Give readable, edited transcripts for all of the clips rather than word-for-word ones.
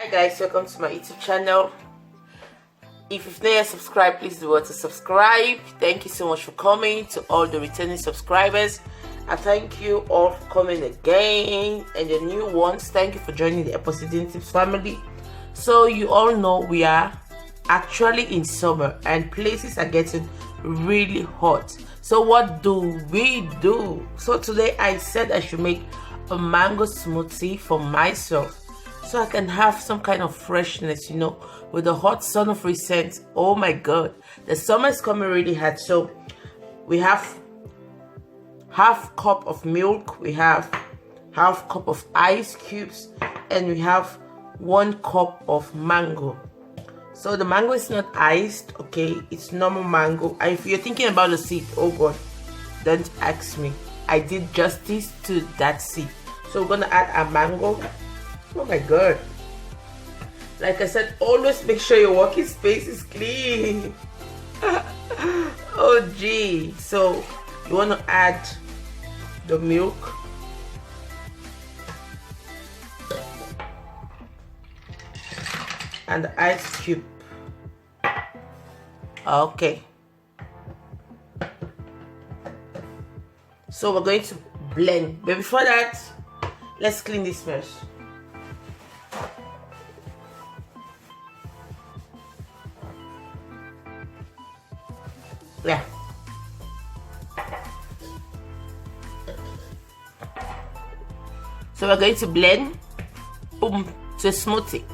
Hi guys, welcome to my YouTube channel. If you've not yet subscribed, please do to subscribe. Thank you so much for coming. To all the returning subscribers, I thank you all for coming again, and the new ones, thank you for joining the Epoxy Tips family. So you all know we are actually in summer and places are getting really hot. So what do we do? So today I said I should make a mango smoothie for myself, so I can have some kind of freshness, you know, with the hot sun of recent. Oh my god, the summer is coming really hot. So we have half cup of milk, we have half cup of ice cubes, and we have 1 cup of mango. So the mango is not iced, okay, it's normal mango. And if you're thinking about the seed, oh god, don't ask me, I did justice to that seed. So we're gonna add a mango. Oh my god, like I said, always make sure your working space is clean. Oh gee. So you want to add the milk, and the ice cube. Okay, so we're going to blend, but before that, let's clean this first. Yeah. So we're going to blend, boom, to a smoothie.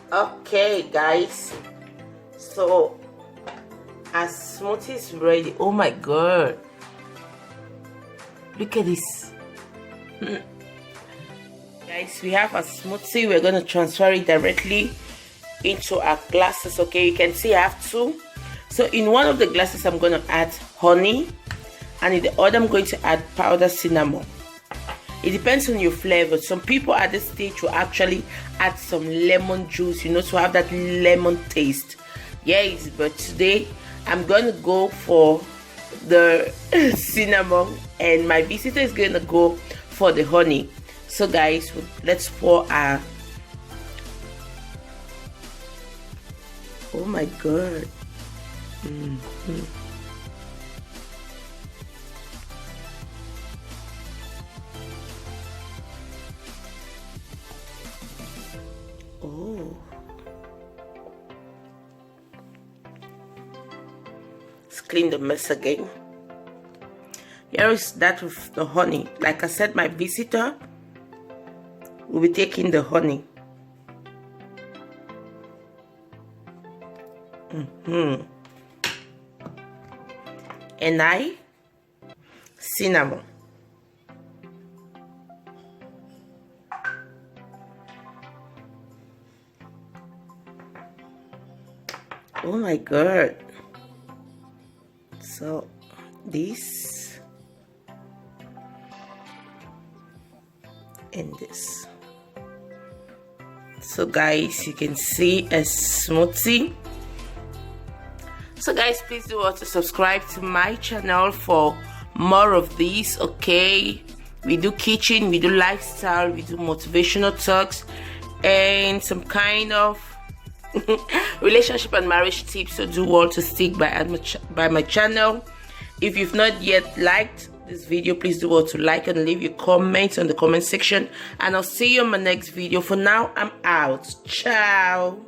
Okay guys, so our smoothie is ready. Oh my god, look at this. Guys, we have a smoothie. We're going to transfer it directly into our glasses. Okay, you can see I have 2. So in one of the glasses I'm going to add honey, and in the other I'm going to add powdered cinnamon. It depends on your flavor. Some people at this stage will actually add some lemon juice, you know, to have that lemon taste. Yes, but today I'm gonna go for the cinnamon, and my visitor is gonna go for the honey. So guys, let's pour our, oh my god. Oh, let's clean the mess again. Here is that with the honey. Like I said, my visitor will be taking the honey. And I, cinnamon. Oh my god. So this and this. So guys, you can see a smoothie. So guys, please do also subscribe to my channel for more of these. Okay, we do kitchen, we do lifestyle, we do motivational talks, and some kind of relationship and marriage tips. So do want to stick by my channel. If you've not yet liked this video, please do want to like and leave your comments on the comment section, and I'll see you in my next video. For now, I'm out. Ciao.